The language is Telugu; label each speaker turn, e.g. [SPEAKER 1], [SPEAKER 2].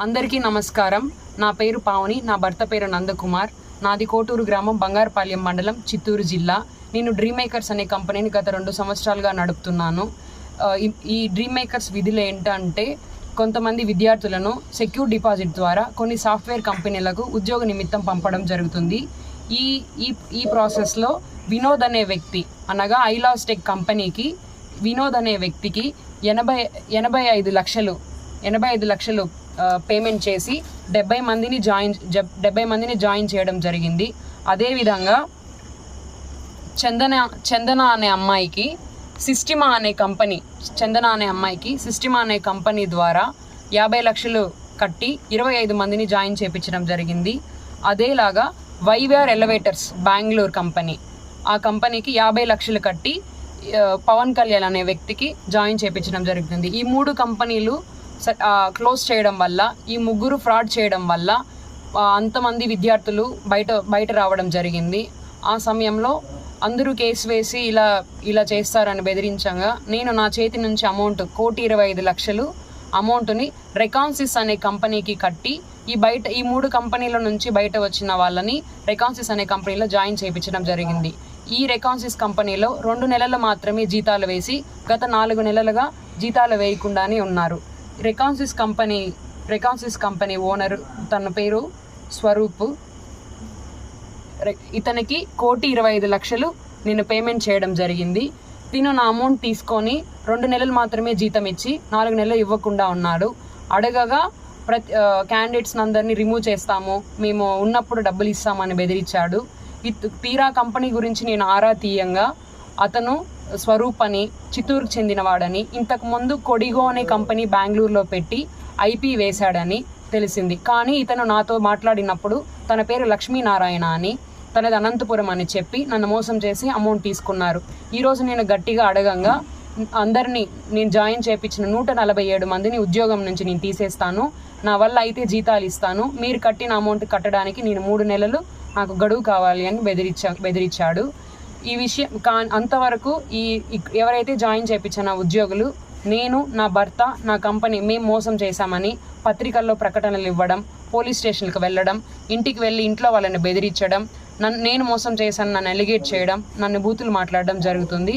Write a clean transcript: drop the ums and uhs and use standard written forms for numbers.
[SPEAKER 1] అందరికీ నమస్కారం. నా పేరు పావని, నా భర్త పేరు నందకుమార్. నాది కోటూరు గ్రామం, బంగారపాలెం మండలం, చిత్తూరు జిల్లా. నేను డ్రీమ్ మేకర్స్ అనే కంపెనీని గత 2 సంవత్సరాలుగా నడుపుతున్నాను. ఈ డ్రీమ్ మేకర్స్ విధులు ఏంటంటే, కొంతమంది విద్యార్థులను సెక్యూర్ డిపాజిట్ ద్వారా కొన్ని సాఫ్ట్వేర్ కంపెనీలకు ఉద్యోగ నిమిత్తం పంపడం జరుగుతుంది. ఈ ప్రాసెస్లో వినోద్ అనే వ్యక్తి, అనగా ఐలాస్టెక్ కంపెనీకి వినోద్ అనే వ్యక్తికి 85 లక్షలు పేమెంట్ చేసి 70 మందిని జాయిన్ చేయడం జరిగింది. అదేవిధంగా చందన అనే అమ్మాయికి సిస్టిమా అనే కంపెనీ ద్వారా 50 లక్షలు కట్టి 25 మందిని జాయిన్ చేయించడం జరిగింది. అదేలాగా వైవిఆర్ ఎలివేటర్స్ బెంగళూరు కంపెనీ, ఆ కంపెనీకి 50 లక్షలు కట్టి పవన్ కళ్యాణ్ అనే వ్యక్తికి జాయిన్ చేయించడం జరుగుతుంది. ఈ 3 కంపెనీలు క్లోజ్ చేయడం వల్ల, ఈ 3 ఫ్రాడ్ చేయడం వల్ల అంతమంది విద్యార్థులు బయట రావడం జరిగింది. ఆ సమయంలో అందరూ కేసు వేసి ఇలా చేస్తారని బెదిరించగా, నేను నా చేతి నుంచి అమౌంట్ 1,25,00,000 అమౌంట్ని రెకాన్సిస్ అనే కంపెనీకి కట్టి ఈ 3 కంపెనీల నుంచి బయట వచ్చిన వాళ్ళని రెకాన్సిస్ అనే కంపెనీలో జాయిన్ చేయించడం జరిగింది. ఈ రెకాన్సిస్ కంపెనీలో 2 నెలలు మాత్రమే జీతాలు వేసి గత 4 నెలలుగా జీతాలు వేయకుండానే ఉన్నారు. రెకాన్సిస్ కంపెనీ ఓనర్, తన పేరు స్వరూప్. ఇతనికి 1,25,00,000 నేను పేమెంట్ చేయడం జరిగింది. తిను నా అమౌంట్ తీసుకొని 2 నెలలు మాత్రమే జీతం ఇచ్చి 4 నెలలు ఇవ్వకుండా ఉన్నాడు. అడగగా క్యాండిడేట్స్ అందరినీ రిమూవ్ చేస్తాము, మేము ఉన్నప్పుడు డబ్బులు ఇస్తామని బెదిరించాడు. తీరా కంపెనీ గురించి నేను ఆరా తీయంగా, అతను స్వరూప్ అని, చిత్తూరుకు చెందినవాడని, ఇంతకుముందు కొడిగో అనే కంపెనీ బెంగళూరులో పెట్టి ఐపీ వేశాడని తెలిసింది. కానీ ఇతను నాతో మాట్లాడినప్పుడు తన పేరు లక్ష్మీనారాయణ అని, తనది అనంతపురం అని చెప్పి నన్ను మోసం చేసి అమౌంట్ తీసుకున్నారు. ఈరోజు నేను గట్టిగా అడగంగా, అందరినీ నేను జాయిన్ చేయించిన 147 మందిని ఉద్యోగం నుంచి నేను తీసేస్తాను, నా వల్ల అయితే జీతాలు ఇస్తాను, మీరు కట్టిన అమౌంట్ కట్టడానికి నేను 3 నెలలు నాకు గడువు కావాలి అని బెదిరించాడు. ఈ విషయం అంతవరకు ఎవరైతే జాయిన్ చేయించిన ఉద్యోగులు, నేను, నా భర్త, నా కంపెనీ మేము మోసం చేశామని పత్రికల్లో ప్రకటనలు ఇవ్వడం, పోలీస్ స్టేషన్కి వెళ్ళడం, ఇంటికి వెళ్ళి ఇంట్లో వాళ్ళని బెదిరించడం, నేను మోసం చేశాను నన్ను ఎలిగేట్ చేయడం, నన్ను బూతులు మాట్లాడడం జరుగుతుంది.